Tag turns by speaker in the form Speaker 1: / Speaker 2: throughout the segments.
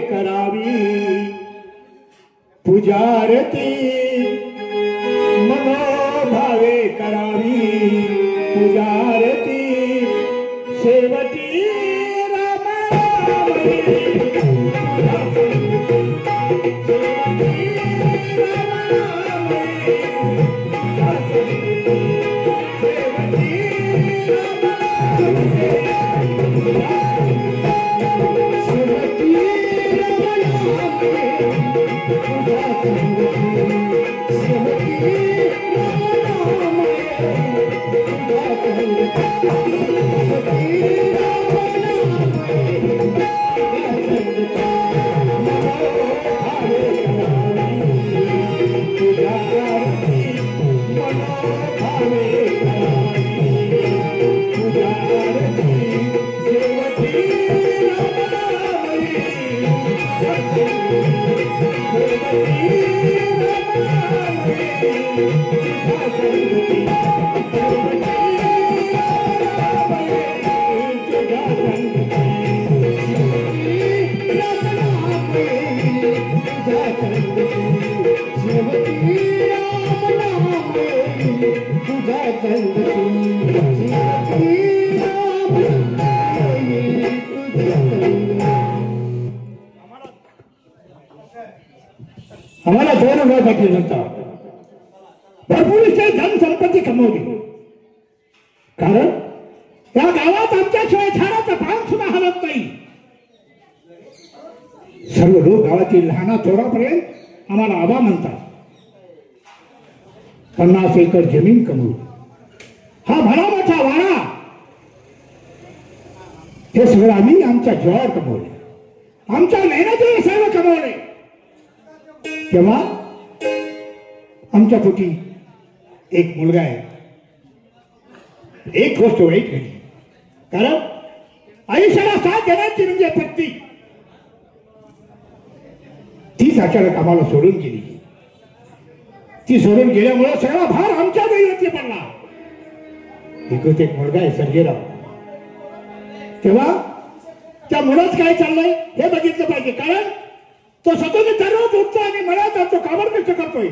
Speaker 1: करावी पूजारती मनोभावे करावी पूजारती शेवटी आम्हाला 2000 पाटील भरपूर धनसंपत्ती कमवली, कारण त्या गावात आमच्याशिवाय झाडाचं पान सुद्धा हलत नाही. सर्व लोक गावातील लहाना थोरापर्यंत आम्हाला आबा म्हणतात. 50 एकर जमीन कमवली, हा भला मोठा वाडा, हे सगळं आम्ही आमच्या जीवावर कमवले, आमच्या मेहनतीने सर्व कमवले. तेव्हा आमच्या पोटी एक मुलगा आहे. एक गोष्ट वाईट घडली, कारण आयुष्याला साथ देण्याची म्हणजे पत्नी, तीच अचानक आम्हाला सोडून गेली. ती सोडून गेल्यामुळे सगळा भार आमच्या दैवती पडला. एकच एक मुलगा आहे सर्जेराव. तेव्हा त्या मुलाच काय चाललंय हे बघितलं पाहिजे, कारण तो स्वतःने दररोज उठतो आणि मला जातो, काबड कष्ट करतोय.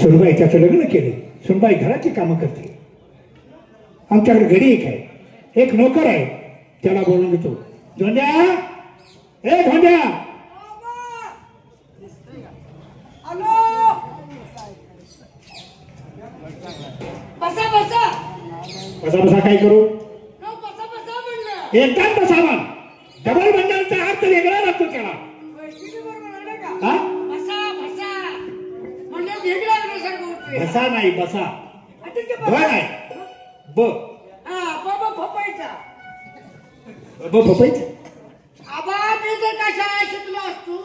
Speaker 1: सुनबाई त्याचं लग्न केले, सुनबाई घराची कामं करते. आमच्याकडे घरी एक आहे, एक नोकर आहे, त्याला बोलून घेतो. धोंड्या, ए धोंड्या,
Speaker 2: बसा बसा
Speaker 1: बसा बसा काय करू, एकदम बसा. मग डबल बंडलचा अर्थ वेगळा लागतो त्याला. बसा नाही, बसा ब नाही, ब
Speaker 2: फपायचा
Speaker 1: ब फपायचं.
Speaker 2: आबा ते तर कशा शिकलो असतो,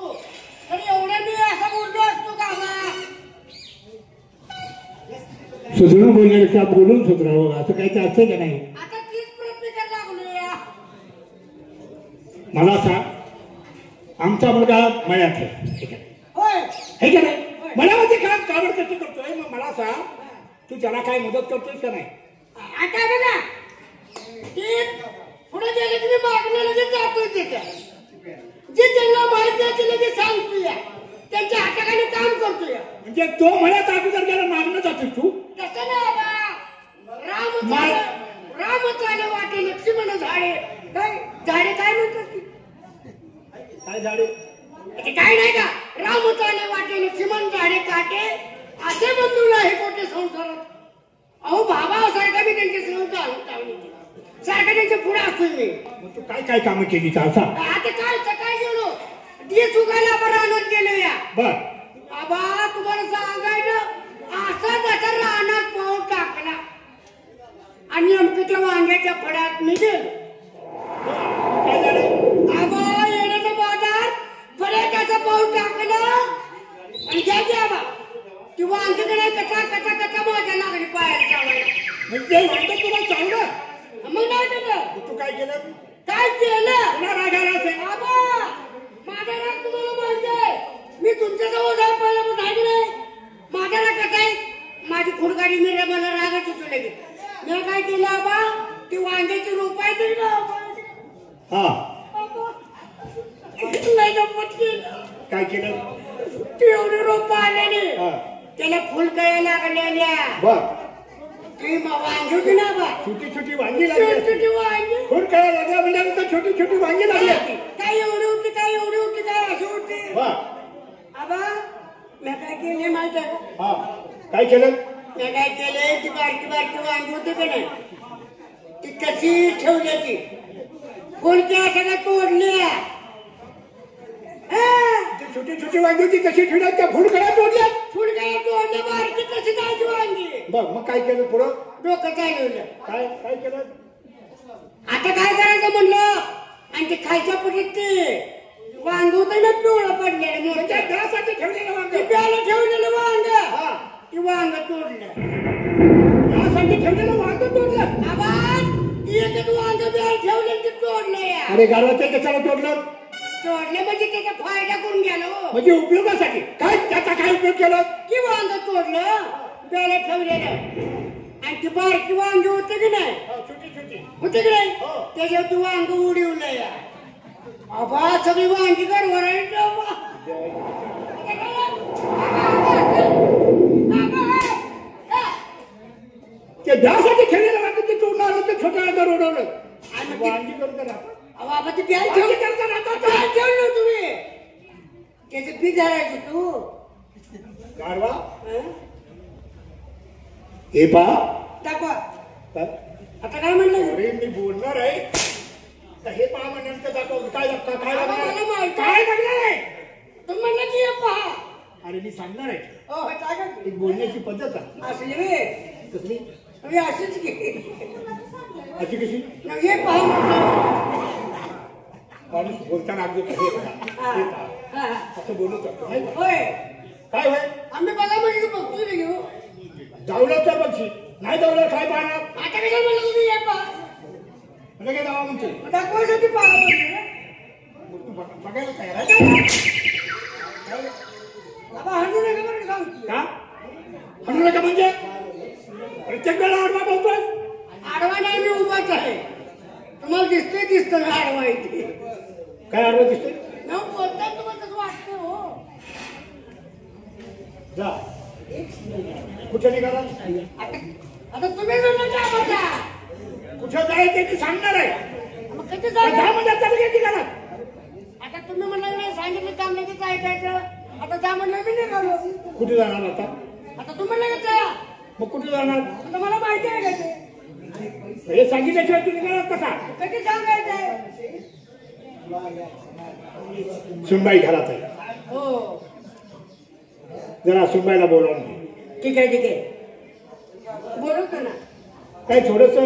Speaker 2: पण एवढं मी असा बोललो असतो का आबा?
Speaker 1: सुधरून बोलण्यापेक्षा बोलून सुधरावं असं काही ते असतं का नाही.
Speaker 2: आता तीच प्रयत्न करायला लागलो.
Speaker 1: मला सांग, आमचा मुलगा मळ्यात आहे, ठीक आहे,
Speaker 2: होय
Speaker 1: हे का नाही, मळ्यामध्ये काम काबड कष्ट करतोय. मग मला सांग, तू त्याला काय मदत करतोय का नाही?
Speaker 2: आता बघा, ती पुढे गेले की मी मागणं लगेच जातोय. तिथे जे त्यांना माहिती आहे ते लगेच सांगतोय, त्यांच्या हाताखाली काम करतोय.
Speaker 1: म्हणजे तो मळ्यात अगोदर गेला मागणं जातोय तू?
Speaker 2: तसं नाही बाबा. रामचाले वाटे लक्ष्मण झाडे, काय झाडे काय म्हणतात,
Speaker 1: काय झाडे
Speaker 2: काय नाही का? रामचाले वाटे लक्ष्मण झाडे काटे, असे बंधू नाही कोठे संसारात. अहो बाबा सारखा मी त्यांचे संसार सारखा त्यांच्या पुढे असतोय मी.
Speaker 1: मग तू काय काय कामं केली चालसा?
Speaker 2: आता काय सकाळी गेलो, दिस उगायला बरं आणत गेलो या.
Speaker 1: बर
Speaker 2: बाबा तुम्हाला सांगायचं, असा जसा रानात पाऊल टाकला आणि नेमकं त्या वांग्याच्या फळात मी गेलो.
Speaker 1: काय झालं?
Speaker 2: आबा येण्याचा बाजार फळ्याचा पाऊल टाकला आणि घ्या आबा ती वांगीकडे कथा कथा कथा माझ्या लागली पायाला चावायला.
Speaker 1: म्हणजे वांग तुला चावलं?
Speaker 2: मग नाही केलं.
Speaker 1: तू काय केलं?
Speaker 2: काय केलं?
Speaker 1: तुला राग आला असेल.
Speaker 2: आबा माझा राग तुम्हाला माहिती आहे, मी तुमच्या जवळ जाऊन पहिलं सांगितलं नाही. माझा राग कसा आहे, माझी खुडगाडी मी मला रागाची तुला मी काय केलं आबा, ती वांग्याची रोपाय तरी
Speaker 1: हा
Speaker 2: नाही गंमत केलं.
Speaker 1: काय केलं?
Speaker 2: ती एवढी रोप आलेली
Speaker 1: हा
Speaker 2: त्याला फुलकळ्या लागलेल्या.
Speaker 1: बर
Speaker 2: ती वांगी होती ना बा,
Speaker 1: छोटी छोटी वांगी लागली
Speaker 2: छोटी वांगी.
Speaker 1: फुल काय लागला म्हणजे छोटी छोटी वांगी लागली असती.
Speaker 2: काय एवढी होती, काय एवढी होती, काय अशी होती.
Speaker 1: बर
Speaker 2: आबा मी काय केले माहिती आहे का?
Speaker 1: हा काय केलं?
Speaker 2: मी काय केले, ती बारकी बारकी वांगी होती का नाही, ती कशी ठेवली ती फुलक्या सगळ्या तोडल्या.
Speaker 1: ती छोटी छोटी वांगी होती कशी ठेवल्यात त्या फुलकळ्या तोडल्या.
Speaker 2: फुलक्या तोडल्या, बारकी कशी जायची वांगी.
Speaker 1: बर मग काय केलं पुढं?
Speaker 2: डोकं चालवलं.
Speaker 1: काय काय केलं?
Speaker 2: आता काय करायचं म्हणलं, आणि ते खायच्या पटीत ते वांग होतं ना पिवळं पडलेलं मोठं,
Speaker 1: त्यासाठी ठेवलेलं वांग.
Speaker 2: ते प्याला ठेवलेलं वांग,
Speaker 1: हा
Speaker 2: ती वांग तोडलं.
Speaker 1: त्यासाठी ठेवलेलं वांग तोडलं.
Speaker 2: आबाद एकच वांग प्याला ठेवलं ते तोडलं या.
Speaker 1: अरे गाडवाच्या कशाला तोडलं?
Speaker 2: तोडलं म्हणजे त्याचा फायदा करून गेला हो.
Speaker 1: म्हणजे उपयोगासाठी. काय त्याचा काय उपयोग केला?
Speaker 2: की वांग तोडलं प्याला ठेवलेलं, आणि ती बारकी वांगी होती की नाही,
Speaker 1: छोटी छोटी
Speaker 2: होती की नाही,
Speaker 1: हो.
Speaker 2: त्याच्यावर ती वांग उडवलं या. आबा सगळी वांगी गरवर आहे.
Speaker 1: ते त्यासाठी ठेवलेलं वांग ते तोडलं ते छोट्या अंगावर उडवलं. वांगी करत राहतात.
Speaker 2: बाबा ती प्याला ठेवली करता राहता काय ठेवलं तुम्ही, त्याचं पीठ धरायचं तू.
Speaker 1: गाढवा हे पहा.
Speaker 2: दाखवा
Speaker 1: काय?
Speaker 2: आता काय म्हणलं.
Speaker 1: अरे मी बोलणार आहे तर हे पहा म्हणल्यानंतर दाखव. काय दाखवा? काय
Speaker 2: मला
Speaker 1: लागणार?
Speaker 2: माहिती
Speaker 1: काय
Speaker 2: आहे.
Speaker 1: लागणार आहे?
Speaker 2: तुम्ही म्हणलं की हे पहा.
Speaker 1: अरे मी सांगणार आहे.
Speaker 2: हो काय करते
Speaker 1: एक बोलण्याची पद्धत आहे.
Speaker 2: असली वे
Speaker 1: कसली?
Speaker 2: तुम्ही अशीच घे.
Speaker 1: अशी कशी?
Speaker 2: हे पहा म्हणतो.
Speaker 1: माणूस बोलताना अगदी हे पहा, हे पहा.
Speaker 2: हा.
Speaker 1: असं बोलू शकतो नाही का?
Speaker 2: होय
Speaker 1: काय होय?
Speaker 2: आम्ही बघा म्हणजे बघतो नाही घेऊ.
Speaker 1: जावलं तर पक्षी नाही जावलं काय पाहणार?
Speaker 2: आता काय म्हणलं तुम्ही हे पहा.
Speaker 1: म्हणजे काय जावा म्हणते?
Speaker 2: मग दाखवायसाठी पहा म्हणलं.
Speaker 1: मग तू बघायला तयार आहे
Speaker 2: बाबा हरडू नका बरं सांगतो.
Speaker 1: का? म्हणू नका म्हणजे प्रत्येक वेळा आडवा बोलतोय.
Speaker 2: आडवा नाही, मी उभाच आहे. तुम्हाला दिसतं ना आडवा इथे.
Speaker 1: काय आडवा दिसतोय?
Speaker 2: ना बोलताना तुम्हाला तसं वाटतं हो.
Speaker 1: जा कुठे निघाला?
Speaker 2: आता तुम्ही म्हणलं का बघा.
Speaker 1: कुठे जायचं ते सांगणार आहे.
Speaker 2: मग कधी
Speaker 1: जा
Speaker 2: जायचं.
Speaker 1: म्हणजे चालू निघाला.
Speaker 2: आता तुम्ही म्हणलं नाही सांगितलं काम लगेच ऐकायचं. आता जा म्हणलं मी निघालो.
Speaker 1: कुठे जाणार आता?
Speaker 2: आता तुम्ही लगेच जा.
Speaker 1: मग कुठे जाणार?
Speaker 2: आता मला माहिती आहे का ते.
Speaker 1: हे सांगितल्याशिवाय तू निघालास कसा?
Speaker 2: कधी सांगायचंय.
Speaker 1: सुनबाई घरात आहे.
Speaker 2: हो
Speaker 1: जरा सुनबाईला बोलावून घे.
Speaker 2: ठीक आहे ठीक आहे बोलवतो ना.
Speaker 1: काही थोडस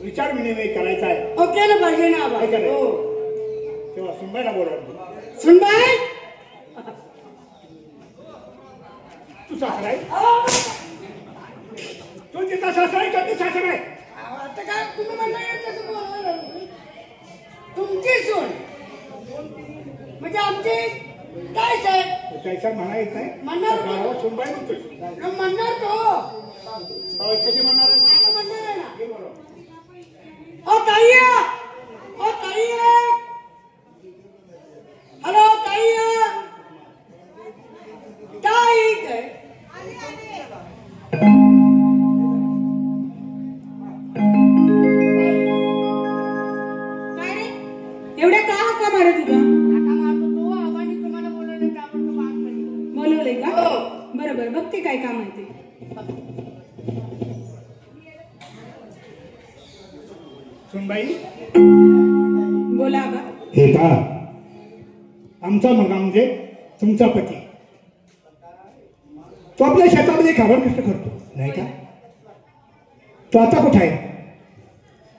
Speaker 1: विचार विनिमय करायचा आहे.
Speaker 2: हो केलं पाहिजे ना आबा.
Speaker 1: काय करायचं?
Speaker 2: हो
Speaker 1: तेव्हा सुनबाईला बोलावून घे.
Speaker 2: सुनबाई
Speaker 1: तू सासरा आहे? तू तिचा सासरा आहे का ती सासरा आहे?
Speaker 2: आता काय तुम्ही म्हणलं तसं बोलवलं. तुमची सून म्हणजे आमची काय साहेब
Speaker 1: त्याचा म्हणा येत नाही.
Speaker 2: म्हणणार होतो.
Speaker 1: गावात सुनबाई म्हणतोय.
Speaker 2: म्हणणार तो.
Speaker 1: अहो, कधी म्हणणार आहे?
Speaker 2: आता म्हणणार आहे ना.
Speaker 1: हे बरोबर.
Speaker 2: ओ ताई ओ ताई हॅलो ताई ताई
Speaker 3: एवढ्या का हाका मारत होता?
Speaker 2: आता मारतो तो. आबांनी तुम्हाला बोलवलं त्यामुळे तो मार नाही.
Speaker 3: बोलवलंय का?
Speaker 2: हो.
Speaker 3: बरं बरं बघते काय काम आहे ते.
Speaker 1: सुनबाई
Speaker 3: बोला आबा.
Speaker 1: हे पहा, आमचा मुलगा म्हणजे तुमचा पती. तो आपल्या शेतामध्ये खाबर कष्ट करतो नाही का? तो आता कुठे आहे?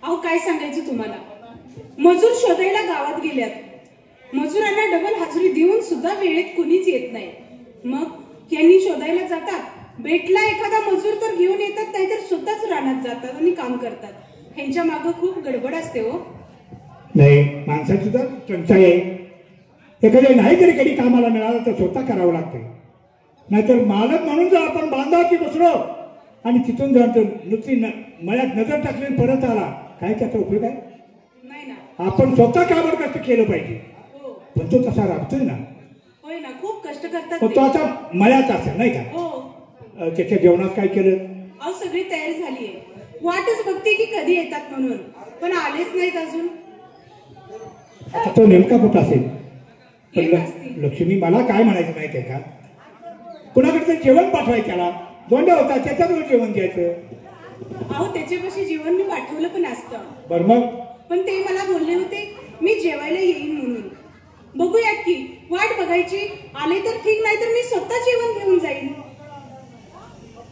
Speaker 3: अहो काय सांगायचं तुम्हाला, मजूर शोधायला गावात गेल्यात. मजुरांना डबल हजेरी देऊन सुद्धा वेळेत कुणीच येत नाही. मग यांनी शोधायला जातात, भेटला एखादा मजूर तर घेऊन येतात, नाहीतर स्वतःच रानात जातात आणि काम करतात. ह्यांच्या मागं खूप गडबड असते हो.
Speaker 1: नाही, माणसाची सुद्धा टंचाई आहे. एखाद्या नाही तरी कधी कामाला मिळालं तर स्वतः करावं लागतं. नाहीतर मालक म्हणून जर आपण बांधावरती बसलो आणि तिथून जर नुसती मळ्यात नजर टाकली परत आला, काय त्याचा उपयोग आहे?
Speaker 3: नाही ना.
Speaker 1: आपण स्वतः कामावर कष्ट केलं पाहिजे.
Speaker 3: हो
Speaker 1: पण तो तसा राबतोय ना.
Speaker 3: होय ना, खूप कष्ट करतात
Speaker 1: पण
Speaker 3: ते.
Speaker 1: तो आता मळ्यात असेल नाही का.
Speaker 3: हो
Speaker 1: त्याच्या जेवणात काय केलं.
Speaker 3: अहो सगळी तयारी झालीये, वाटच बघते की कधी येतात म्हणून, पण आलेच नाहीत अजून.
Speaker 1: आता तो नेमका कुठं असेल. पण
Speaker 3: येत असतील.
Speaker 1: लक्ष्मी मला काय म्हणायचं माहिती आहे का, कुणाकडे जेवण पाठवायचं त्याला दोंड्या होता त्याच्याजवळ जेवण द्यायचं.
Speaker 3: अहो त्याच्यापाशी जेवण मी पाठवलं पण असतं,
Speaker 1: बरं मग
Speaker 3: पण ते मला बोलले होते मी जेवायला येईन म्हणून. बघूयात की, वाट बघायची, आले तर ठीक, नाही तर मी स्वतः जेवण घेऊन जाईन.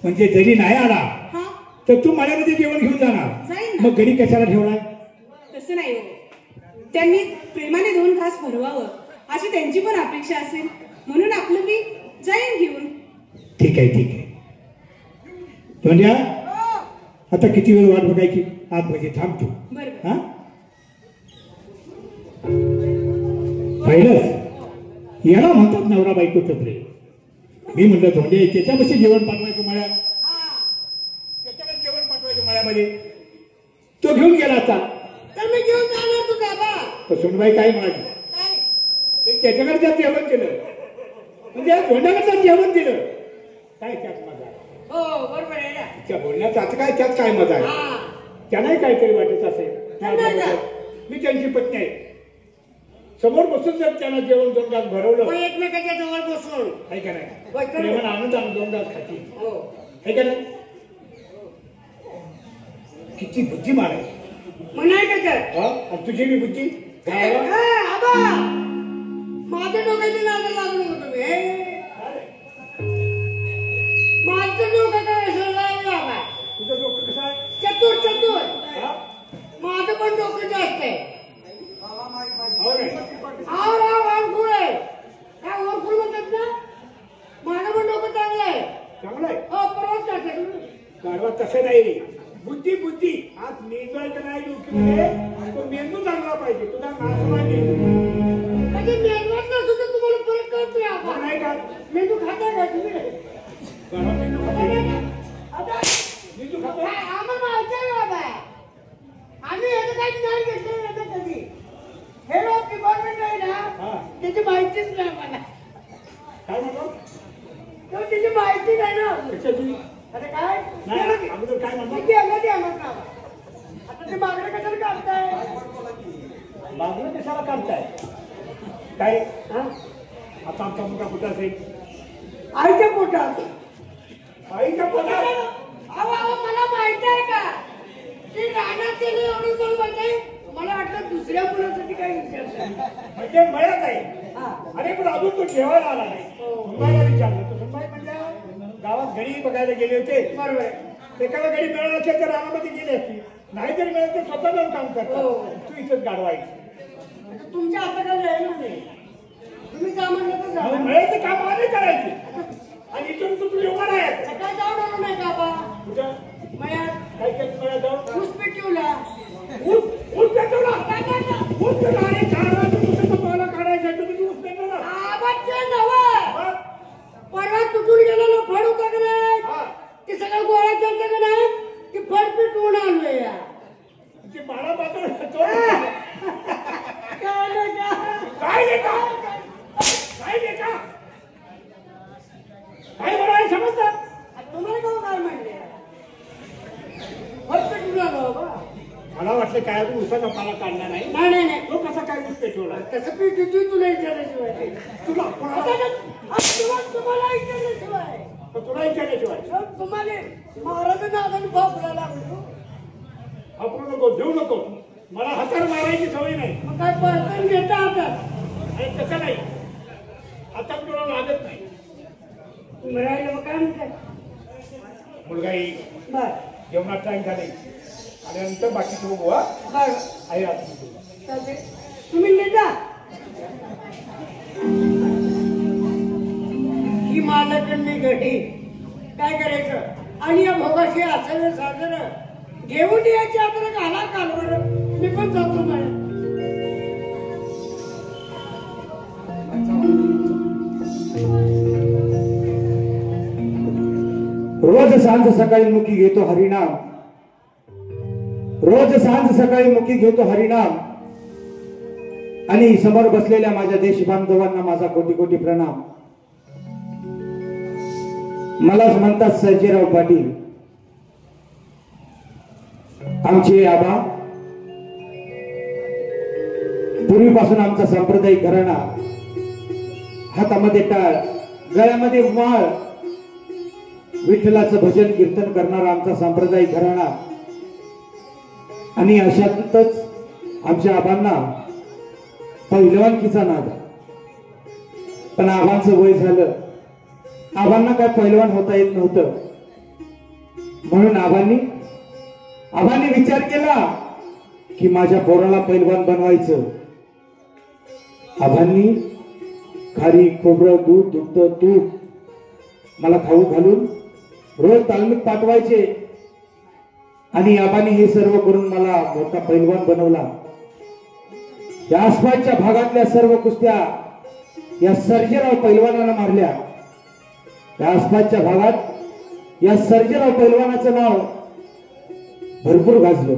Speaker 1: म्हणजे जरी नाही आला
Speaker 3: हा
Speaker 1: तर तू मळ्यामध्ये जेवण घेऊन जाणार.
Speaker 3: जाईन ना.
Speaker 1: मग घरी कशाला ठेवलाय.
Speaker 3: तसं नाही हो, त्यांनी प्रेमाने 2 घास भरवावं अशी त्यांची पण अपेक्षा असेल, म्हणून आपलं मी जाईन घेऊन.
Speaker 1: ठीक आहे ठीक आहे. धोंड्या आता किती वेळ वाट बघायची. आतमध्ये थांबतो.
Speaker 3: बरोबर.
Speaker 1: हा पहिलं याला म्हणतात नवरा बायकोचं प्रेम. मी म्हणलं धोंडे त्याच्यापाशी जेवण पाठवायचं मळ्यात, त्याच्याकडे जेवण पाठवायचं मळ्यामध्ये. तो घेऊन गेला आता.
Speaker 2: तर मी घेऊन जाणार तू बाबा.
Speaker 1: तर सुनबाई काय म्हणाली,
Speaker 2: काय?
Speaker 1: त्याच्याकडे जेवण केलं म्हणजे धोंड्याकडे जेवण दिलं. काय त्यात मजा आहे.
Speaker 2: हो बरोबर आहे ना.
Speaker 1: त्या बोलण्यात आता काय त्यात काय मजा आहे.
Speaker 2: हा
Speaker 1: त्यांनाही काहीतरी वाटत असेल.
Speaker 2: नाही का?
Speaker 1: मी त्यांची पत्नी आहे. समोर बसून जर त्यांना जेवण 2 घास भरवलं
Speaker 2: मग एकमेकाच्या जवळ बसून.
Speaker 1: आहे का नाही.
Speaker 2: होय, खरं.
Speaker 1: प्रेमानं आनंदानं 2 घास खाती
Speaker 2: हो
Speaker 1: आहे का नाही. किती बुद्धिमान आहे.
Speaker 2: म्हणाय का तर.
Speaker 1: हा? आणि तुझी मी बुद्धी
Speaker 2: ए, आबा माझ्या डोक्याची नाद लागू नको तुम्ही. माझं डोकं काय असं बाबा.
Speaker 1: तुझं डोकं कसं आहे.
Speaker 2: चतुर चतुर.
Speaker 1: हा?
Speaker 2: माझं पण डोकं जास्त आहे.
Speaker 1: हो रे.
Speaker 2: ओरखूळ आहे. काय ओरखूळ म्हणतात ना. माझं पण डोकं चांगलं आहे.
Speaker 1: चांगलं आहे.
Speaker 2: हो परवाच टाकलं.
Speaker 1: गाढवा तसं नाही. बुद्धी बुद्धी आज मेंदवायचं नाही डोकीमध्ये. तो मेंदू चांगला पाहिजे. तुझा नाश नाही.
Speaker 2: म्हणजे मेंदवात नसून तर तुम्हाला फरक कळतोय
Speaker 1: हो
Speaker 2: आपण.
Speaker 1: नाही का.
Speaker 2: मेंदू खाता का तुम्ही.
Speaker 1: गाढवा मेंदू खातो.
Speaker 2: आता
Speaker 1: मेंदू खातो.
Speaker 2: काय आम्हाला माहिती आहे बाबा. आम्ही याचं काही ज्ञान घेतलं नाही ना कधी. हे लोक डिपार्टमेंट आहे ना
Speaker 1: हा.
Speaker 2: त्याची माहितीच नाही मला.
Speaker 1: काय म्हणतो.
Speaker 2: तर त्याची माहिती नाही ना.
Speaker 1: कशाची.
Speaker 2: आता काय
Speaker 1: नाही अगोदर काय म्हणतो.
Speaker 2: किती आलं ते आलं ना. आता ते मागणं कशाला काढताय.
Speaker 1: मागणं कशाला काढताय. काय
Speaker 2: हा?
Speaker 1: आता आमचा मुलगा कुठं असेल.
Speaker 2: आईच्या पोटात.
Speaker 1: आईच्या पोटात.
Speaker 2: अहो मला माहिती आहे का ते रानात गेले एवढं मला माहिती आहे. मला वाटलं दुसऱ्या मुलासाठी काय विचारलं.
Speaker 1: म्हणजे मळ्यात आहे.
Speaker 2: हा.
Speaker 1: अरे पण अजून तो जेवायला आला नाही. सुनबाईला विचारलं तर सुनबाई म्हणल्या गावात घडी बघायला गेले होते.
Speaker 2: बरोबर आहे.
Speaker 1: एखादा घडी मिळाला असेल तर रानामध्ये गेले असतील. नाही जरी मिळालं तर स्वतः जाऊन काम
Speaker 2: हो.
Speaker 1: करतात. तू इथंच गाडवायचं.
Speaker 2: आता तुमच्या हाताखाली राहिलं नाही. तुम्ही जा म्हणलं तर जा.
Speaker 1: मिळायचं काम आधी करायचे. आणि इथून तू उभा राहायचं.
Speaker 2: सकाळ जाऊन आलो नाही का बा.
Speaker 1: कुठं
Speaker 2: मळ्यात
Speaker 1: काय केलं मळ्यात जाऊन.
Speaker 2: ऊस पेटवला.
Speaker 1: ऊस पेटवला. ऊस पेटवला. अरे 4 वाजता तुझं पावला काढायचं तुम्ही ऊस पेटवला.
Speaker 2: आवाज नवं. परवा तुटून गेलेलं फळ होतं का नाही. ते सगळं गोळा केलं का नाही. ते फळ पेटवून आलोय.
Speaker 1: ते बाळा बाजूला
Speaker 2: काय नाही का.
Speaker 1: काय नाही का. काय नाही का. काय बरं समजतात.
Speaker 2: तुम्हाला का काय म्हणले. फळ पेटवून आलो बा.
Speaker 1: मला वाटलं काय अजून उसाचा पाला काढला नाही.
Speaker 2: नाही नाही नाही.
Speaker 1: तो कसा काय ऊस पेटवला.
Speaker 2: तसं पेटवतोय तुला विचारल्याशिवाय.
Speaker 1: तुला
Speaker 2: तुम्हाला विचारल्याशिवाय.
Speaker 1: तुला विचारल्याशिवाय.
Speaker 2: तुम्हाला महाराज नादाने बापला लागलो.
Speaker 1: आपण नको देऊ नको. मला हातावर मारायची सवय नाही.
Speaker 2: मग काय पळकन घेता हातात.
Speaker 1: आणि तसं नाही. हातात तुला लागत नाही.
Speaker 2: तुम्ही राहिलं मग काय म्हणताय.
Speaker 1: मुलगा येईल.
Speaker 2: बर
Speaker 1: जेवणात टाइम झाले आणि नंतर बाकीचं बघू. हा
Speaker 2: बर
Speaker 1: आहे आता
Speaker 2: चालते. तुम्ही नेता ही मालकडणी घडी काय करायचं. आणि या भोगाशी असं साजरं घेऊन यायची आता घाला कालवर. मी पण जातो मला.
Speaker 4: रोज सांज सकाळी मुखी घेतो हरिनाम. रोज सांज सकाळी मुखी घेतो हरिनाम. आणि समोर बसलेल्या माझ्या देश बांधवांना माझा कोटी कोटी प्रणाम. मलाच म्हणतात सर्जेराव पाटील. आमचे आबा, पूर्वीपासून आमचा सांप्रदायिक घराणा, हातामध्ये टाळ, गळ्यामध्ये माळ, विठ्ठलाचं भजन कीर्तन करणारा आमचा सांप्रदायिक घराणा. आणि अशातच आमच्या आबांना पहिलवानकीचा नाद. पण आबांचं वय झालं, आबांना काय पहिलवान होता येत नव्हतं. म्हणून आबांनी विचार केला की माझ्या पोराला पहिलवान बनवायचं. आबांनी खारी, खोबरं, दूध, दुग्ध, तूप मला खाऊ घालून रोज तालमीत पाठवायचे. आणि आबांनी हे सर्व करून मला मोठा पैलवान बनवला. या आसपासच्या भागातल्या सर्व कुस्त्या या सर्जेराव पैलवानानं मारल्या. या आसपासच्या भागात या सर्जेराव पैलवानाचं नाव भरपूर गाजलं.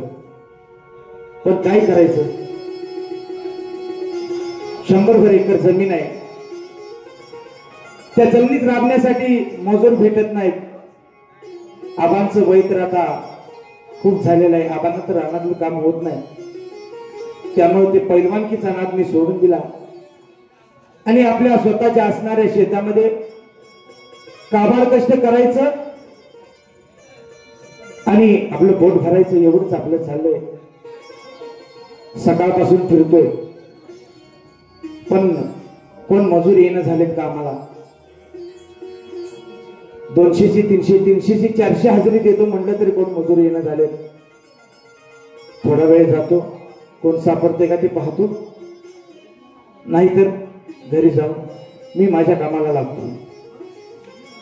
Speaker 4: पण काय करायचं, 100 एकर जमीन आहे. त्या जमिनीत राबण्यासाठी मजूर भेटत नाहीत. आबांचं वय तर आता खूप झालेलं आहे. आबांना तर रानातलं काम होत नाही. त्यामुळे ते पैलवानकीचा नाद मी सोडून दिला आणि आपल्या स्वतःच्या असणाऱ्या शेतामध्ये काबाड कष्ट करायचं आणि आपलं पोट भरायचं, एवढंच आपलं चाललंय. सकाळपासून फिरतोय, पण कोण मजूर येणं झालेत का आम्हाला? 200ची 300ची 400 हजेरी देतो म्हटलं तरी कोण मजूर येणं झालेत. थोडा वेळ जातो, कोण सापडते का ते पाहतो, नाहीतर घरी जाऊन मी माझ्या कामाला लागतो.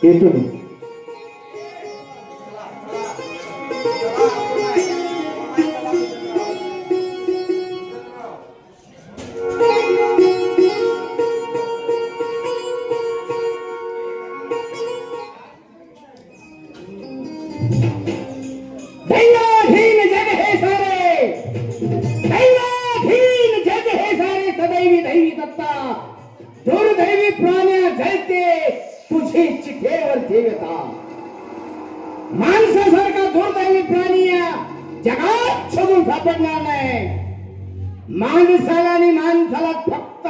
Speaker 4: येतो मी.
Speaker 1: दुर्दैवी प्राण्या जळते तुझी चिठेवर ठेवता. माणसासारखा दुर्दैवी प्राणी या जगात शोधून सापडणार नाही. माणसाला आणि माणसाला फक्त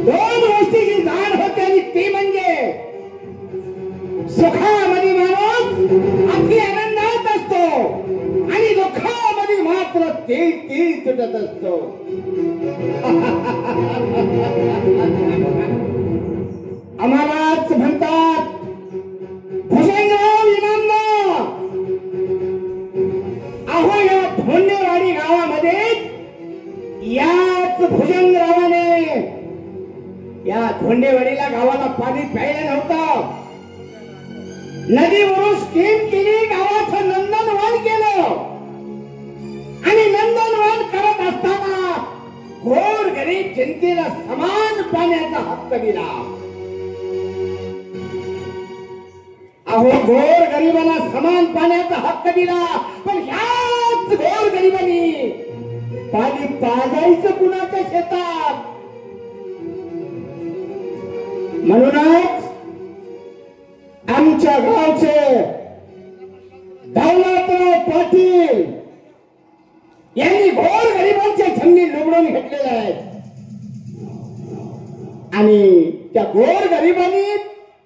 Speaker 1: 2 गोष्टीची जाण होते आणि ती म्हणजे सुखामध्ये माणूस अति आनंदात असतो आणि दुःखामध्ये मात्र ते तुटत असतो. आम्हालाच म्हणतात भुजंगराव इनामदार. अहो, या धोंडेवाडी गावामध्ये याच भुजंगरावाने या धोंडेवाडीला गावाला पाणी प्यायला नव्हतं. नदीवरून स्कीम केली, गावाचं नंदनवन केलं आणि नंदनवन करत असताना गोर गरीब जनतेला समान पाण्याचा हक्क दिला. अहो, गोर गरिबाला समान पाण्याचा हक्क दिला, पण ह्याच गोर गरिबांनी पाणी पाजायचं कुणाच्या शेतात? म्हणूनच आमच्या गावचे दौलतराव पाटील यांनी गोर गरिबांच्या जमिनी लुबडून घेतलेल्या आहेत आणि त्या गोर गरिबांनी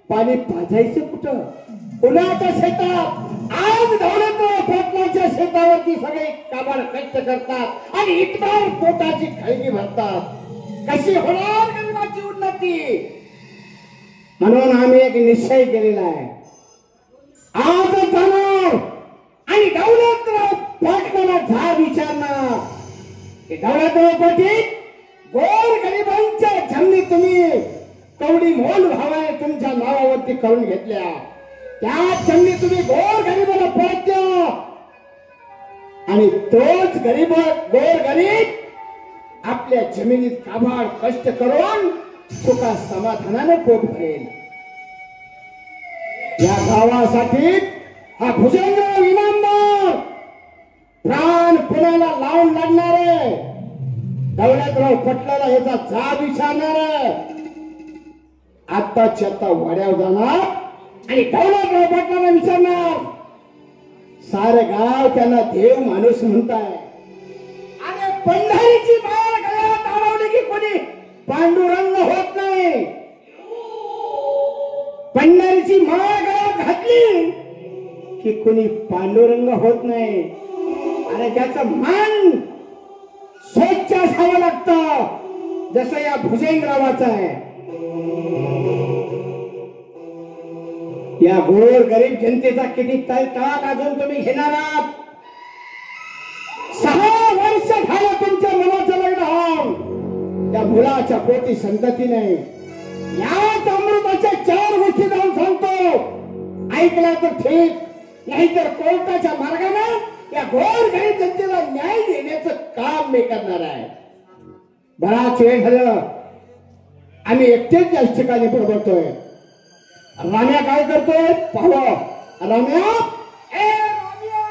Speaker 1: पाणी पाजायचं कुठं? कुणाच्या शेतात? आज दौलतराव पाटलाच्या शेतावरती सगळे काबाड कष्ट करतात आणि इतबार पोटाची खळगी भरतात. कशी होणार गरिबाची उन्नती? म्हणून आम्ही एक निश्चय केलेला आहे, आज जाणार आणि दौलतराव पाटलाला जा विचारणार की दौलतराव पाटील, गोर गरिबांच्या जमिनी तुम्ही कवडी मोल भावाने तुमच्या नावावरती करून घेतल्या, त्या जमिनी तुम्ही गोर गरिबाला परत द्या आणि तोच गोर गरीब आपल्या जमिनीत काबाड कष्ट करून सुखा समाधानाने पोट भरेल. या गावासाठी हा भुजंगराव इनामदार प्राण पुण्याला लावून लढणारे दौलतराव पटलाला याचा जाब विचारणार, आत्ताच्या आता वाड्यावर जाणार आणि दौलतराव पटलाला विचारणार. सारं गाव त्यांना देव माणूस म्हणताय. अरे पंढरीची माळ गळ्यात अडवली की कोणी पांडुरंग होत नाही. पंढरीची माळ गळ्यात घातली की कोणी पांडुरंग होत नाही. आणि त्याचं मन स्वच्छ असावं लागतं, जसं या भुजंगरावाचं आहे. या गोर गरीब जनतेचा किती तळटाक अजून तुम्ही घेणार आहात. 6 वर्ष झालं तुमच्या मुलाचं लग्न होऊन, त्या मुलाच्या पोटी संतती नाही. याच अमृताच्या 4 गोष्टी जाऊन सांगतो, ऐकला तर ठीक, नाहीतर कोर्टाच्या मार्गाने या गोर गरीब जनतेला न्याय देण्याचं काम मी करणार आहे. बराच वेळ झालं आम्ही एकटेच या ठिकाणी बडबडतोय. राम्या काय करतोय पाहावं. राम्या, ए राम्या,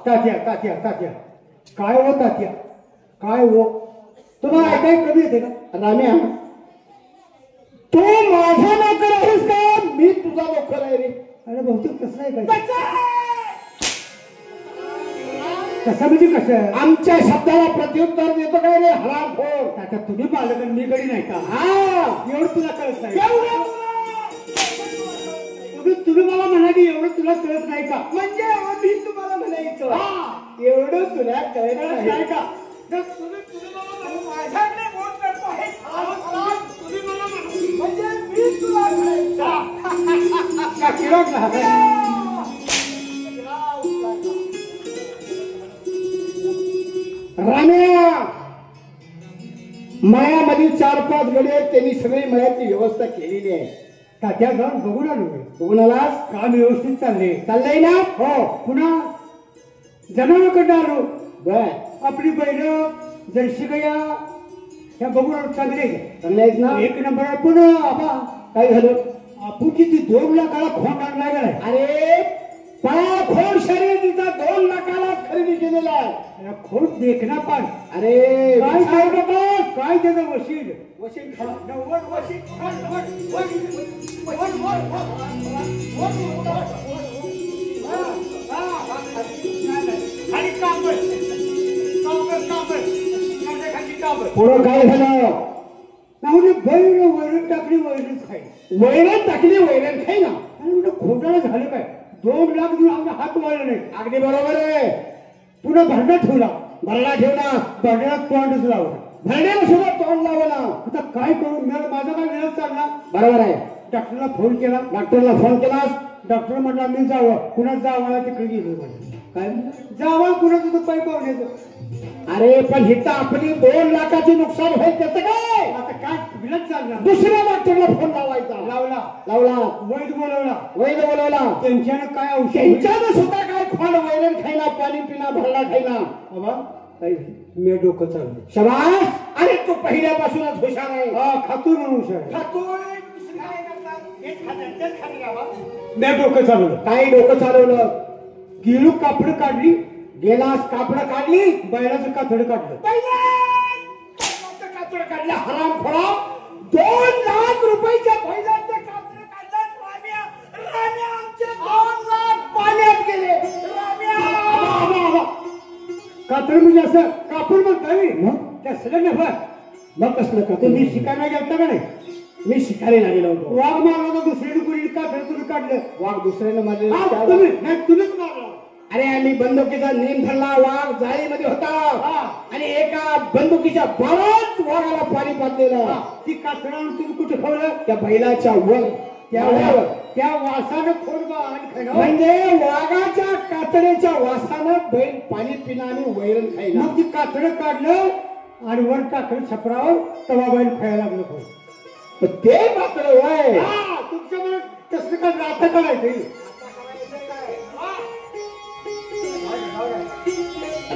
Speaker 4: तात्या तात्या तात्या काय हो तात्या, काय हो, तुम्हाला ऐकाय कमी येते का?
Speaker 1: राम्या, तू माझा नोकर आहेस का मी तुझा नोकर आहे रे?
Speaker 4: अरे बहुतेक कसं आहे काय, कसं म्हणजे कसं?
Speaker 1: आमच्या शब्दाला प्रत्युत्तर देतो काय रे हरामखोर?
Speaker 4: तात्या तुम्ही मालक आणि मी गडी नाही का?
Speaker 1: हा,
Speaker 4: एवढं तुला कळत नाही? तुम्ही मला म्हणा की एवढं तुला कळत नाही का?
Speaker 1: म्हणजे मी तुम्हाला म्हणायचं एवढं तुला कळत नाही का? तुम्ही मला माझ्याकडे बोट करतो आहे, तुम्ही मला म्हणजे मी तुला म्हणायचं
Speaker 4: का किरक राहत?
Speaker 1: राम्या, मळ्यामध्ये 4-5 गडी आहेत, त्यांनी सगळी मळ्याची व्यवस्था केलेली आहे.
Speaker 4: तात्या जाऊन बघून आलो मी.
Speaker 1: बघून आलास?
Speaker 4: काम व्यवस्थित
Speaker 1: चाललंय ना?
Speaker 4: हो. पुन्हा जनावरांकडे आलो.
Speaker 1: बर,
Speaker 4: आपली बैल जर्शी गया ह्या बघून आलो. चांगले
Speaker 1: चांगले आहेत ना?
Speaker 4: 1 नंबर आहे. पुन्हा आबा
Speaker 1: काय झालं?
Speaker 4: आपण किती 2 लाखाला खोंड आणलाय का नाही?
Speaker 1: अरे खोड शर्यतीचा 2 लाखाला खरेदी केलेला आहे.
Speaker 4: खोड देखना पण.
Speaker 1: अरे
Speaker 4: काय काय बाबा, काय त्याचं वशील
Speaker 1: वशील पुढं काय झालं?
Speaker 4: म्हणजे बैल वैरण टाकली वैरणच खाई,
Speaker 1: वैरण टाकली वैरण खाई ना.
Speaker 4: आणि म्हणजे खोटाला झालं काय? 2 लाख देऊन आमचा हात वाढला नाही.
Speaker 1: अगदी बरोबर आहे.
Speaker 4: पुन्हा भरडा ठेवला.
Speaker 1: भरडा ठेवला,
Speaker 4: भरड्याला तोंडच लावलं.
Speaker 1: भरड्याला सुद्धा तोंड लावलं.
Speaker 4: आता काय करू? माझा काय वेळ चालला.
Speaker 1: बरोबर आहे.
Speaker 4: डॉक्टरला फोन केला.
Speaker 1: डॉक्टरला फोन केलास?
Speaker 4: डॉक्टर म्हटला मी जावं. पुन्हा जावा तिकडे गेलो.
Speaker 1: काय
Speaker 4: जावा कुणाचं तर पाय पाहुण्याचं.
Speaker 1: अरे पण हिथं आपली 2 लाखाची नुकसान होईल त्याचं काय?
Speaker 4: आता काय विलत चालणार?
Speaker 1: दुसऱ्या डॉक्टरला फोन लावायचा. लावला.
Speaker 4: वैद बोलवला.
Speaker 1: वैद बोलवला.
Speaker 4: त्यांच्यानं काय औषध?
Speaker 1: त्यांच्यानं सुद्धा काय खोंड वैरण खायला, पाणी पिना, भरला खायला.
Speaker 4: बाबा मी डोकं चाललं.
Speaker 1: शबास. अरे तू पहिल्यापासूनच हुशार आहे.
Speaker 4: खातोय म्हणून हुशार. मी डोकं चालवलं.
Speaker 1: काय डोकं चालवलं?
Speaker 4: गेलो कापड काढली.
Speaker 1: गेलास कापड काढली.
Speaker 4: बैलाचं कातड काढलं.
Speaker 1: कापड काढलं. हराम खोळा. 2 लाख रुपयाच्या बैलाचं कापड काढलं. राम्या आमचे 2 लाख पाण्यात गेले.
Speaker 4: कातड म्हणजे असं कापड म्हणताय मी. कसलं नफा.
Speaker 1: मग कसलं का?
Speaker 4: तुम्ही शिकायला गेलता का नाही?
Speaker 1: मी शिकारीला गेलो होतो.
Speaker 4: वाघ मारला दुसऱ्याने कोणी कातड तुम्ही काढलं.
Speaker 1: वाघ दुसऱ्याने मारले.
Speaker 4: तुम्हीच मारला.
Speaker 1: अरे आम्ही बंदुकीचा नेम धरला. वाघ जाळीमध्ये होता आणि एका बंदुकीच्या बारात वाघाला पाणी पाजलेलं.
Speaker 4: ती कातडानं तुम्ही कुठे ठेवलं?
Speaker 1: त्या बैलाच्या वर.
Speaker 4: त्या वासानं खोड
Speaker 1: म्हणजे वाघाच्या कातड्याच्या वासानं बैल पाणी पिणं आणि वैरण खायला.
Speaker 4: मग ती कातडं काढलं आणि वर टाकलं छपरावर. तवा बैल खायला लागलं खोड.
Speaker 1: ते मात्र वय
Speaker 4: तुमच्याकडे तसं काय आता करायचं?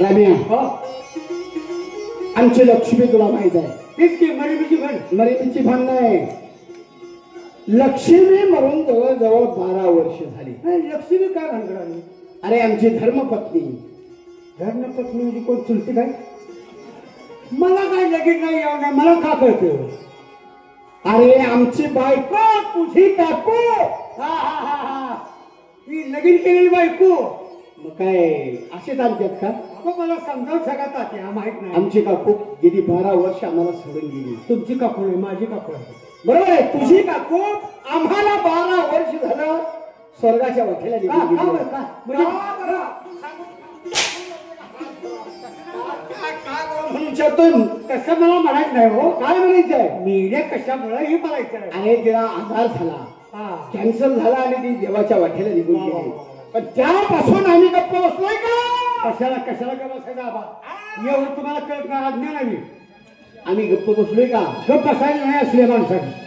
Speaker 1: राम्या, आमची लक्ष्मी तुला माहित आहे.
Speaker 4: तेच की मरीमीची भान.
Speaker 1: मरीमीची भान नाही. लक्ष्मी मरून जवळजवळ 12 वर्ष झाली.
Speaker 4: लक्ष्मी काय भानगड आली?
Speaker 1: अरे आमची धर्मपत्नी.
Speaker 4: धर्मपत्नी म्हणजे कोण चुलती काय? मला काय लगीन नाही यावं नाही, मला का कळतं?
Speaker 1: अरे आमची बायको तुझी काकू.
Speaker 4: हा हा हा हा, ती लगीन केलेली बायको.
Speaker 1: मग काय असेच आणतात का?
Speaker 4: अगं मला समजावून सांगा तात्या, माहित नाही.
Speaker 1: आमची काकू गेली 12 वर्ष आम्हाला सोडून गेली.
Speaker 4: तुमची काकू नाही, माझी काकू आहे.
Speaker 1: बरोबर आहे, तुझी काकू आम्हाला 12 वर्ष झालं स्वर्गाच्या वाटेला
Speaker 4: का का
Speaker 1: निघून
Speaker 4: बरं
Speaker 1: गेली.
Speaker 4: का? म्हणजे
Speaker 1: म्हणून विचारतोय.
Speaker 4: तसं मला म्हणायचं नाही हो.
Speaker 1: काय म्हणायचंय?
Speaker 4: मेल्या कशामुळे हे म्हणायचं नाही.
Speaker 1: अरे तिला आजार झाला,
Speaker 4: हा.
Speaker 1: कॅन्सर झाला आणि ती देवाच्या वाटेला निघून
Speaker 4: वा, वा,
Speaker 1: गेली.
Speaker 4: वा.
Speaker 1: पण त्यापासून आम्ही गप्प बसलोय का?
Speaker 4: कशाला कशाला का बसायचं आबा? एवढं तुम्हाला कळत नाही, आज्ञा नाही.
Speaker 1: आम्ही गप्प बसलोय का?
Speaker 4: गप बसायला नाही असले माणसाने.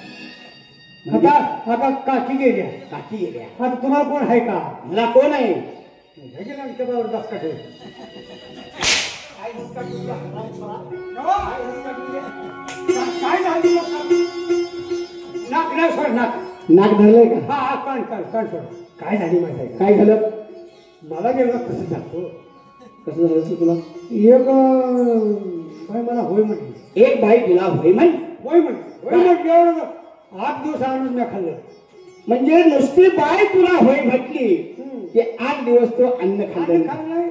Speaker 4: आता आता काकी गेल्या,
Speaker 1: काकी गेल्या.
Speaker 4: आता तुम्हाला कोण आहे का?
Speaker 1: मला कोण आहे?
Speaker 4: बरोबर दसका ठेव. काय झाली? नाक नाही सोड, नाक.
Speaker 1: नाक धरलंय का?
Speaker 4: हा हा, कान कान कान सोड. काय झाली माहिती आहे का?
Speaker 1: काय झालं?
Speaker 4: मला गेलं कसं जातो.
Speaker 1: कसं झालं असं तुला?
Speaker 4: एक बाई मला होय म्हटली.
Speaker 1: एक बाई तुला होय म्हण.
Speaker 4: होय म्हटली, होय म्हटली. एवढं 8 दिवस आणून मी खाल्लं.
Speaker 1: म्हणजे नुसती बाई तुला होय म्हटली
Speaker 4: हम्म.
Speaker 1: की 8 दिवस तो अन्न खाल्लं
Speaker 4: आणि
Speaker 1: नाही.
Speaker 4: खाल्लंय.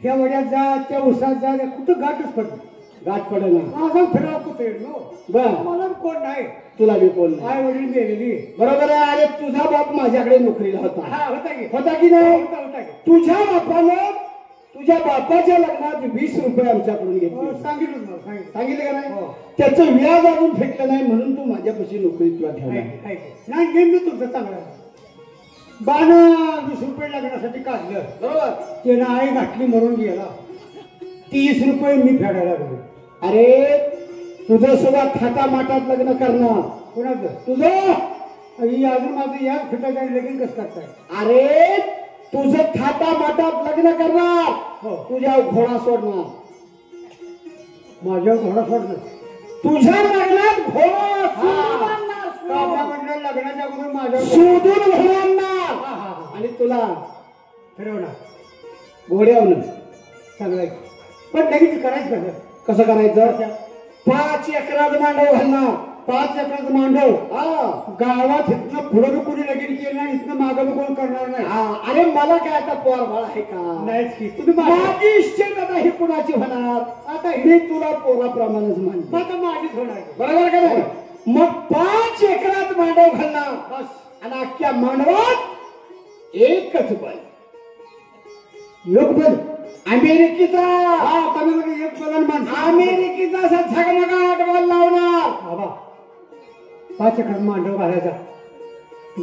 Speaker 4: त्या वड्यात जा, त्या उसात जा, त्या कुठं गाठच पडली.
Speaker 1: गाठ पडेना.
Speaker 4: माझा फिरा कुठे
Speaker 1: बर,
Speaker 4: मला कोण नाही.
Speaker 1: तुला बी कोण नाही.
Speaker 4: आई वडील गेलेली.
Speaker 1: बरोबर आहे. अरे तुझा बाप माझ्याकडे नोकरीला होता.
Speaker 4: हा होता की.
Speaker 1: होता की नाही?
Speaker 4: होता होता की.
Speaker 1: तुझ्या बापानं तुझ्या बापाच्या लग्नात 20 रुपये आमच्याकडून घेतले.
Speaker 4: सांगितलं मला, सांगितलं.
Speaker 1: सांगितलं का नाही?
Speaker 4: हो.
Speaker 1: त्याचं व्याज अजून फेकलं नाही म्हणून तू माझ्यापाशी नोकरी तुला ठेवला.
Speaker 4: आहे, आहे. नाही घेईन मी तुमचं चांगलं. 20 रुपये लग्नासाठी काढलं.
Speaker 1: बरोबर.
Speaker 4: त्यानं आई घातली म्हणून गेला. 30 रुपये मी फेडायला लागलो.
Speaker 1: अरे तुझं सुद्धा थाटामाटात लग्न करणार.
Speaker 4: कोणाचं?
Speaker 1: तुझं.
Speaker 4: ही अजून माझं याच फिटायचं आहे, लगीन कसं करताय?
Speaker 1: अरे तुझं थाटामाटात लग्न करणार.
Speaker 4: हो.
Speaker 1: तुझ्या घोडा सोडणार.
Speaker 4: माझ्यावर घोडा सोडलं.
Speaker 1: तुझ्या लग्नात घोडा
Speaker 4: काका म्हटलं लग्नाच्या अगोदर माझ्यावर
Speaker 1: शोधून घोड्यांना
Speaker 4: हा, हा, हा.
Speaker 1: आणि तुला
Speaker 4: फिरवणार.
Speaker 1: घोड्यावरून.
Speaker 4: चांगलं आहे. पण लगेच करायचं कसं?
Speaker 1: कसं करायचं? 5 एकरात मांडव घालणार.
Speaker 4: 5 एकरात मांडव.
Speaker 1: हा.
Speaker 4: गावात इथनं पुढं कोणी लगीन केलं नाही, इथनं मागं कोण करणार नाही.
Speaker 1: हा. अरे मला काय आता पोर बाळ आहे का?
Speaker 4: नाहीच की. तुम्ही माझी
Speaker 1: माझी इच्छा आता ही कुणाची होणार? आता ही तुला पोराप्रमाणेच मानते.
Speaker 4: आता माझीच होणार.
Speaker 1: बरोबर का नाही? मग 5 एकरात मांडव घालणार.
Speaker 4: बस.
Speaker 1: आणि अख्ख्या मांडवात एकच बाई.
Speaker 4: लोकबल.
Speaker 1: अमेरिकेचा.
Speaker 4: हा, कमी म्हणजे एक बघा माणसं.
Speaker 1: अमेरिकेचा असा झगमगाट बॉल लावणार.
Speaker 4: बाबा 5 एकरात मांडव घालायचा.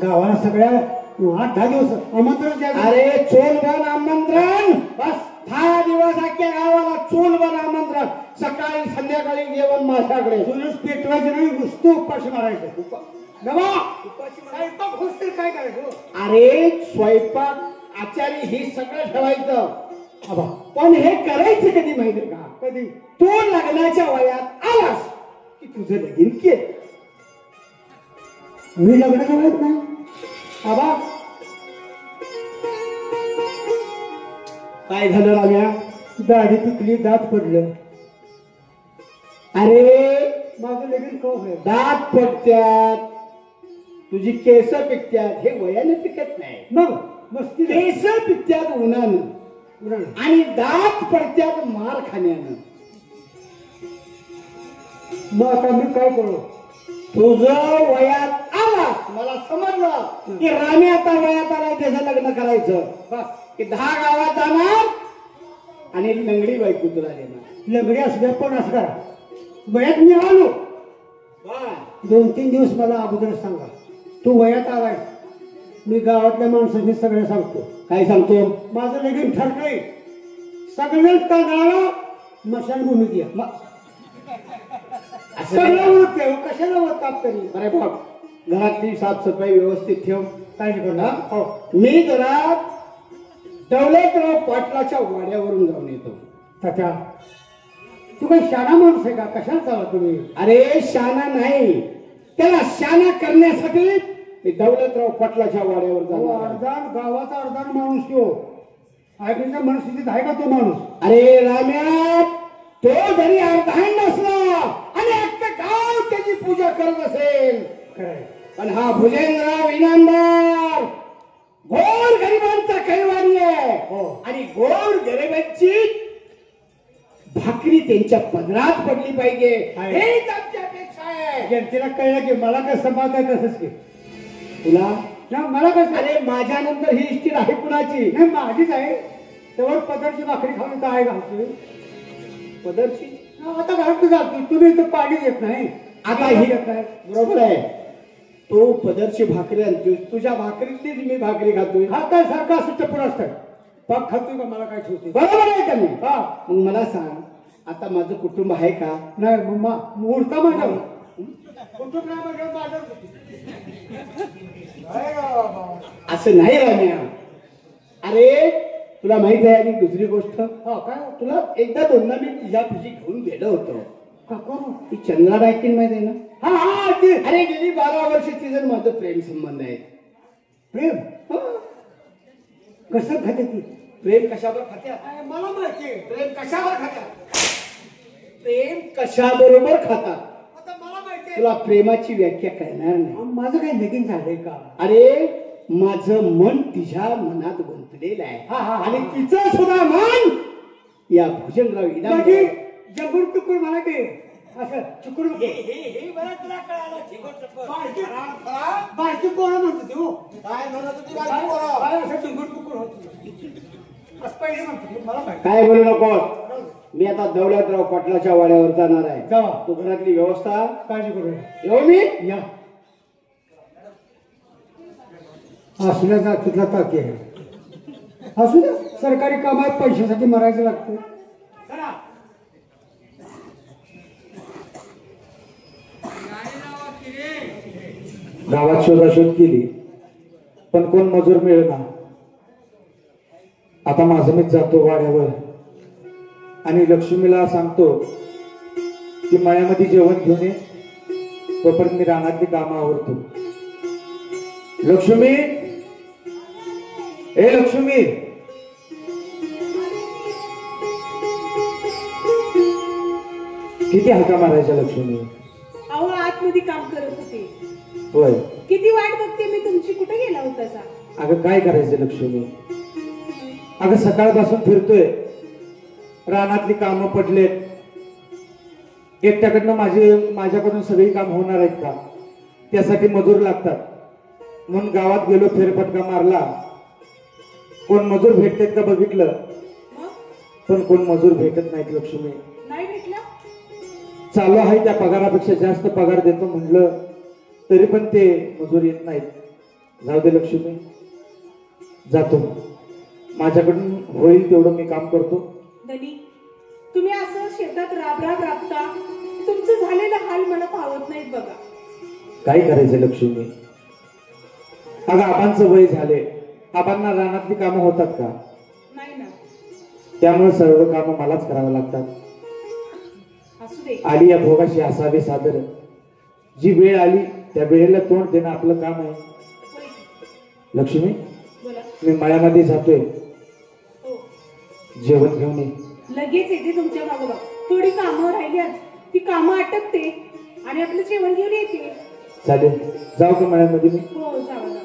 Speaker 4: गावाला सगळ्या 8-10 दिवस आमंत्रण द्यायचं.
Speaker 1: अरे चोलबन आमंत्रण.
Speaker 4: बस.
Speaker 1: 10 दिवस अख्ख्या गावाला चोलबन आमंत्रण. सकाळी संध्याकाळी जेवण माझ्याकडे.
Speaker 4: तुझंच पेटवायचं नाही, नुसतं उपाशी मारायचं. बाबा स्वयंपाक होईल काय करायचं?
Speaker 1: अरे स्वयंपाक आचारी ही सगळं ठेवायचं.
Speaker 4: बाबा
Speaker 1: पण हे करायचं कधी माहितीये का?
Speaker 4: कधी?
Speaker 1: तू लग्नाच्या वयात आलास की तुझं लगीन केलं.
Speaker 4: मी लग्न करत नाही. बाबा
Speaker 1: काय झालं राम्या?
Speaker 4: दाढी पिकली, दात पडलं.
Speaker 1: अरे
Speaker 4: माझं लगीन कवा होईल?
Speaker 1: दात पडत्यात, तुझी केस पिकत्यात. हे वयाने पिकत नाही.
Speaker 4: मग मस्ती नाही.
Speaker 1: केस पिकत्यात उन्हानं
Speaker 4: उन्हाळ्यात.
Speaker 1: आणि दात पडत्यात मार खाण्यानं.
Speaker 4: मग आता मी काय करू?
Speaker 1: तुझं वयात आलास, मला समजलं की रामे आता वयात आलाय त्याचं लग्न करायचं.
Speaker 4: बस.
Speaker 1: की 10 गावात जाणार आणि एक लंगडी बायको तुला देणार.
Speaker 4: लंगडी असू द्या, पण असं करा. वयात मी आलो.
Speaker 1: वा.
Speaker 4: 2-3 दिवस मला अगोदर सांगा. तू वयात आलाय. मी गावातल्या माणसांनी सगळं सांगतो.
Speaker 1: काय सांगतो?
Speaker 4: माझं लगीन ठरलंय. सगळं तांदळाला मशानभूमी द्या.
Speaker 1: असं
Speaker 4: सगळं
Speaker 1: नाही.
Speaker 4: होत ठेव. कशाला होत ताप तरी?
Speaker 1: अरे बाप, घरातली साफसफाई व्यवस्थित ठेव.
Speaker 4: काय करणार?
Speaker 1: हा?
Speaker 4: हो.
Speaker 1: मी जरा दौलतराव पाटलाच्या वाड्यावरून जाऊन येतो.
Speaker 4: तात्या तू काही शाणा माणूस आहे का? कशाला चालला तुम्ही?
Speaker 1: अरे शाना नाही, त्याला शाना करण्यासाठी मी दौलतराव पाटलाच्या वाड्यावर जाणार आहे.
Speaker 4: अर्धान गावाचा अर्धान माणूस तो.
Speaker 1: ऐकण्याच्या मनस्थितीत आहे का तो माणूस?
Speaker 4: अरे राम्या, तो जरी अर्धांड असला आणि अख्खं गाव त्याची पूजा करत असेल,
Speaker 1: खरंय.
Speaker 4: पण हा भुजंगराव इनामदार गोर गरिबांचा कैवारी आहे.
Speaker 1: हो.
Speaker 4: आणि गोर गरिबांची भाकरी त्यांच्या पदरात पडली पाहिजे,
Speaker 1: आहे.
Speaker 4: हेच आमची अपेक्षा आहे.
Speaker 1: जनतेला कळलं की मला काय संपाद आहे तसंच की
Speaker 4: तुला
Speaker 1: ना मला कसं
Speaker 4: अरे माझ्यानंतर ही इष्टीर आहे कुणाची?
Speaker 1: नाही माझीच आहे. तेवढ पदरची भाकरी खाऊन तर आहे घालतोय.
Speaker 4: पदरची.
Speaker 1: आता घरात जातो तुम्ही तर पाणी येत नाही.
Speaker 4: आता
Speaker 1: ही
Speaker 4: ही
Speaker 1: येत नाही.
Speaker 4: बरोबर आहे. तो पदरची भाकरी आणतोय, तुझ्या भाकरीतलीच मी भाकरी खातोय.
Speaker 1: हा काय सारखा असं टपूर असतं. पाक खातोय का मला काय ठेवते?
Speaker 4: बरोबर आहे का नाही?
Speaker 1: हा.
Speaker 4: मग मला सांग, आता माझं कुटुंब आहे का?
Speaker 1: नाही मम्मा उडता माझ्या कुटुंब नाही माझ्या माझं. आहे का बाबा?
Speaker 4: असं नाही राम्या. अरे तुला माहित आहे, आणि दुसरी गोष्ट,
Speaker 1: हा काय
Speaker 4: तुला एकदा दोनदा मी तुझ्यापाशी घेऊन गेलो होतो.
Speaker 1: काका
Speaker 4: ती चंद्रा बायकीन माहिती आहे ना?
Speaker 1: हा हा ते
Speaker 4: अरे गेली 12 वर्ष तिचं माझं प्रेम संबंध आहे.
Speaker 1: प्रेम
Speaker 4: हा.
Speaker 1: कसं खाते ती?
Speaker 4: प्रेम कशावर खात्या?
Speaker 1: मला माहिती आहे.
Speaker 4: प्रेम कशावर खातात? प्रेम कशाबरोबर खातात?
Speaker 1: आता मला माहिती आहे.
Speaker 4: तुला प्रेमाची व्याख्या करणार नाही.
Speaker 1: माझं काही लगीन झालंय का?
Speaker 4: अरे माझं मन तिच्या मनात गुंतलेलं आहे,
Speaker 1: हा, हा, हा.
Speaker 4: आणि तिचं सुद्धा मन या भुजंगराव
Speaker 1: म्हणजे
Speaker 4: इनामदार.
Speaker 1: जंगूर टुकूर मला ते असं चुकून
Speaker 4: हे बरं तुला कळालं.
Speaker 1: बारकी पोरं म्हणतो ती हो.
Speaker 4: काय म्हणत होती
Speaker 1: काय
Speaker 4: बाई पोरं?
Speaker 1: काय असं जंगूर टुकूर होत असं पहिले म्हणतो ती, मला माहिती.
Speaker 4: काय बोलू नकोस. मी आता दौलतराव पाटलाच्या वाड्यावर जाणार आहे.
Speaker 1: जावा.
Speaker 4: तू घरातली व्यवस्था
Speaker 1: काळजी करू नका.
Speaker 4: येऊ मी?
Speaker 1: या असल्या जातीतला ताकी आहे. असू द्या, सरकारी काम आहे, पैशासाठी मरायचं लागतं.
Speaker 4: गावात शोधाशोध केली, पण कोण मजूर मिळेना. आता माझं मीच जातो वाड्यावर आणि लक्ष्मीला सांगतो की मळ्यामध्ये जेवण घेऊन ये, तोपर्यंत मी रानातली कामं आवरतो. लक्ष्मी, ए लक्ष्मी, किती हाका मारायच्या लक्ष्मी?
Speaker 3: अहो आतमध्ये काम करत होते.
Speaker 4: होय.
Speaker 3: किती वाट बघते मी तुमची, कुठे गेला होता सा?
Speaker 4: अगं काय करायचं लक्ष्मी? अगं सकाळपासून फिरतोय, रानातली कामं पडलेत. एकट्याकडनं माझ्याकडून सगळी काम होणार आहेत का? त्यासाठी मजूर लागतात. म्हणून गावात गेलो, फेरफटका मारला. कोण मजूर भेटतात का बघितलं,
Speaker 3: मग
Speaker 4: पण कोण मजूर भेटत नाहीत लक्ष्मी.
Speaker 3: नाही भेटला?
Speaker 4: चालू आहे त्या पगारापेक्षा जास्त पगार देतो म्हटलं तरी पण ते मजूर येत नाहीत. जाऊ दे लक्ष्मी, जातो. माझ्याकडून होईल तेवढं मी काम करतो.
Speaker 3: धनी, तुम्ही असं शेतात राब राबता, तुमचं झालेलं हाल मला पावत नाहीत बघा.
Speaker 4: काय करायचं लक्ष्मी? अगं आबांचं वय झाले, आबांना रानातली कामं होतात का?
Speaker 3: नाही ना.
Speaker 4: त्यामुळे सर्व कामं मलाच करावं लागतात.
Speaker 3: असू दे.
Speaker 4: आली या भोगाशी असावे सादर. जी वेळ आली त्या वेळेला तोंड देणं आपलं काम आहे.
Speaker 3: होय.
Speaker 4: लक्ष्मी,
Speaker 3: बोला.
Speaker 4: मी मळ्यामध्ये जातोय,
Speaker 3: हो,
Speaker 4: जेवण घेऊन ये.
Speaker 3: लगेच येते तुमच्या बाजूला. थोडी कामं राहिली आज, ती कामं आटपते आणि आपलं जेवण घेऊन येते.
Speaker 4: चालेल, जाऊ का मळ्यामध्ये? मी
Speaker 3: हो, जावा जावा.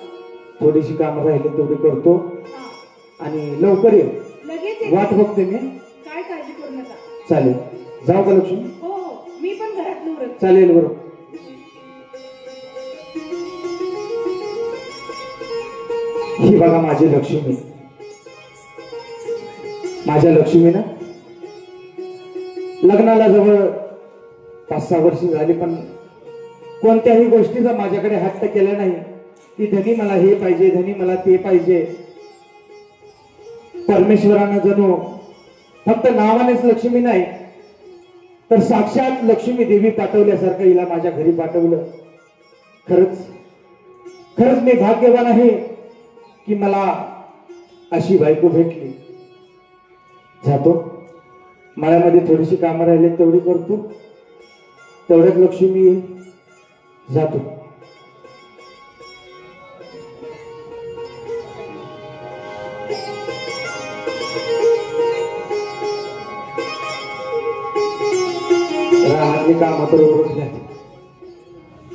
Speaker 4: थोडीशी कामं राहिली तेवढी करतो
Speaker 3: हा,
Speaker 4: आणि लवकर ये.
Speaker 3: लगेच येते.
Speaker 4: वाट बघते मी.
Speaker 3: काय काळजी करू नका.
Speaker 4: चालेल, जाऊ का लक्ष्मी?
Speaker 3: हो हो, मी पण घरात उरत.
Speaker 4: चालेल बरोबर. ही बघा माझी लक्ष्मी. माझ्या लक्ष्मी ना, लग्नाला जवळ 5-6 वर्ष झाली, पण कोणत्याही गोष्टीचा माझ्याकडे हट्ट केला नाही की धनी मला हे पाहिजे, धनी मला ते पाहिजे. परमेश्वरानं जणू फक्त नावानेच लक्ष्मी नाही तर साक्षात लक्ष्मी देवी पाठवल्यासारखं हिला माझ्या घरी पाठवलं. खरंच मी भाग्यवान आहे की मला अशी बायको भेटली. जातो मळ्यामध्ये, थोडीशी कामं राहिली तेवढी करतो, तेवढ्यात लक्ष्मी येईल. जातो. माझी कामं तर ओरडल्यात,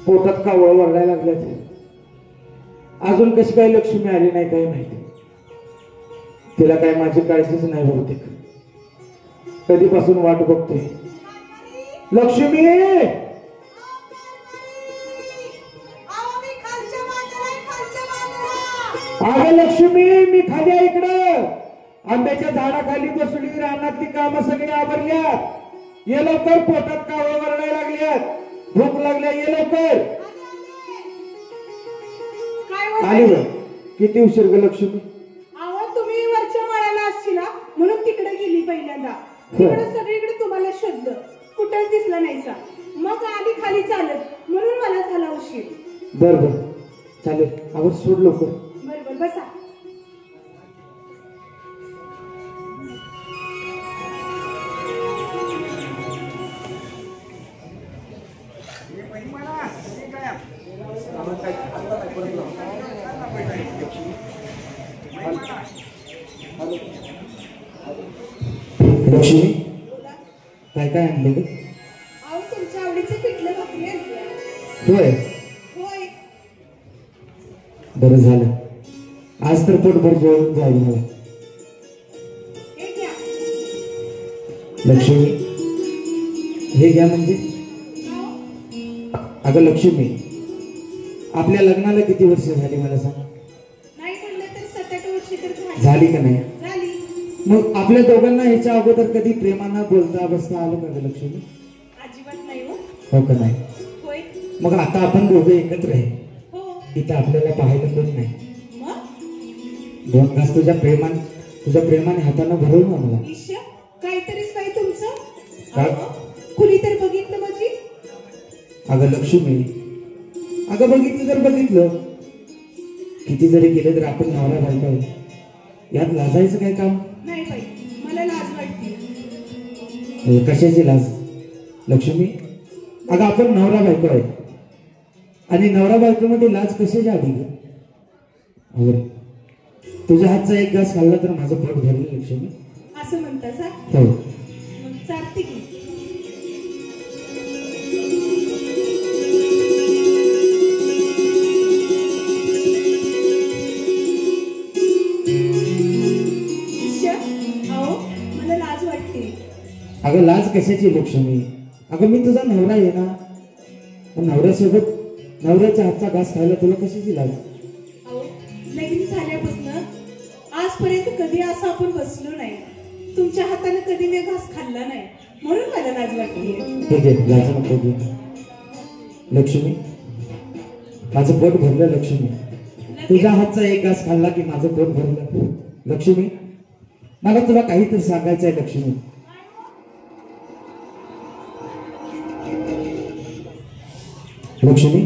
Speaker 4: पोटात कावळं वरडायला लागल्यात. अजून कशी काय लक्ष्मी आली नाही काय माहिती. तिला काय माझी काळजीच नाही बहुतेक. कधीपासून वाट बघतोय. लक्ष्मी, अगं लक्ष्मी, मी खाली आहे इकडं. आंब्याच्या झाडाखाली बसली, रानातली कामं सगळी आवरल्यात. ये लवकर, पोटात कावळं वरडायला लागल्यात, भूक लागल्या, ये लवकर. आली बघ. किती उशीर ग लक्ष्मी?
Speaker 3: अहो तुम्ही वरच्या माळ्याला असशील ना, म्हणून तिकडे गेली पहिल्यांदा. तिकडे सगळीकडे तुम्हाला शोधलं, कुठेच दिसला नाहीसा. मग आली खाली चालत, म्हणून मला झाला उशीर.
Speaker 4: बर बर, चालेल. आवर, सोड लवकर.
Speaker 3: बरोबर, बसा.
Speaker 4: लक्ष्मी, काय काय आणले ग?
Speaker 3: अहो तुमच्या आवडीचं पिठलं भाकरी आणली आहे.
Speaker 4: होय,
Speaker 3: होय.
Speaker 4: बरं झालं. आज तर पोटभर जेवण जाईल मला.
Speaker 3: हे घ्या.
Speaker 4: लक्ष्मी, हे घ्या म्हणजे? अगं लक्ष्मी, आपल्या लग्नाला किती वर्ष झाली मला सांग?
Speaker 3: नाही म्हणलं तर 7-8 वर्षे तर
Speaker 4: झाली का नाही?
Speaker 3: झाली.
Speaker 4: मग आपल्या दोघांना ह्याच्या अगोदर कधी प्रेमानं बोलता बसता आलं का ग लक्ष्मी?
Speaker 3: अजिबात नाही हो.
Speaker 4: हो का नाही?
Speaker 3: होय.
Speaker 4: मग आता आपण दोघे एकत्र आहे.
Speaker 3: हो.
Speaker 4: इथं आपल्याला पाहायला कोण नाही.
Speaker 3: मग
Speaker 4: 2 तास तुझ्या प्रेमाने हाताने भरवू ना मला.
Speaker 3: ईश्या, काहीतरीच बाई तुमचं.
Speaker 4: काय?
Speaker 3: अहो, कुणी तर बघितलं माझी.
Speaker 4: अगं लक्ष्मी, अगं बघितलं किती जरी गेलं तर आपण नवरा बायको आहे. यात लाजायचं काय काम?
Speaker 3: नाही बाई, मला लाज वाटते.
Speaker 4: कशाची लाज लक्ष्मी? अगं आपण नवरा बायको आहे, आणि नवरा बायको मध्ये लाज कशाची आली ग? अगं तुझ्या हातचा एक घास खाल्ला तर माझं पोट भरलं लक्ष्मी.
Speaker 3: असं म्हणतास हा?
Speaker 4: हो.
Speaker 3: मग चालते की. ईश्या, अहो मला लाज वाटते.
Speaker 4: अगं लाज कशाची लक्ष्मी? अगं मी तुझा नवरा आहे ना. पण नवऱ्याच्या हातचा घास खायला तुला कशाची लाज?
Speaker 3: अहो लगीन झाल्यापासून आजपर्यंत कधी असं आपण बसलो नाही. तुमच्या हाताने कधी मी घास खाल्ला नाही, म्हणून मला लाज वाटते.
Speaker 4: ठीक आहे, लाज नको घेऊ. लक्ष्मी, माझं पोट भरलं लक्ष्मी. तुझ्या हातचा एक घास खाल्ला की माझं पोट भरलं लक्ष्मी. मला तुला काहीतरी सांगायचं आहे लक्ष्मी. लक्ष्मी,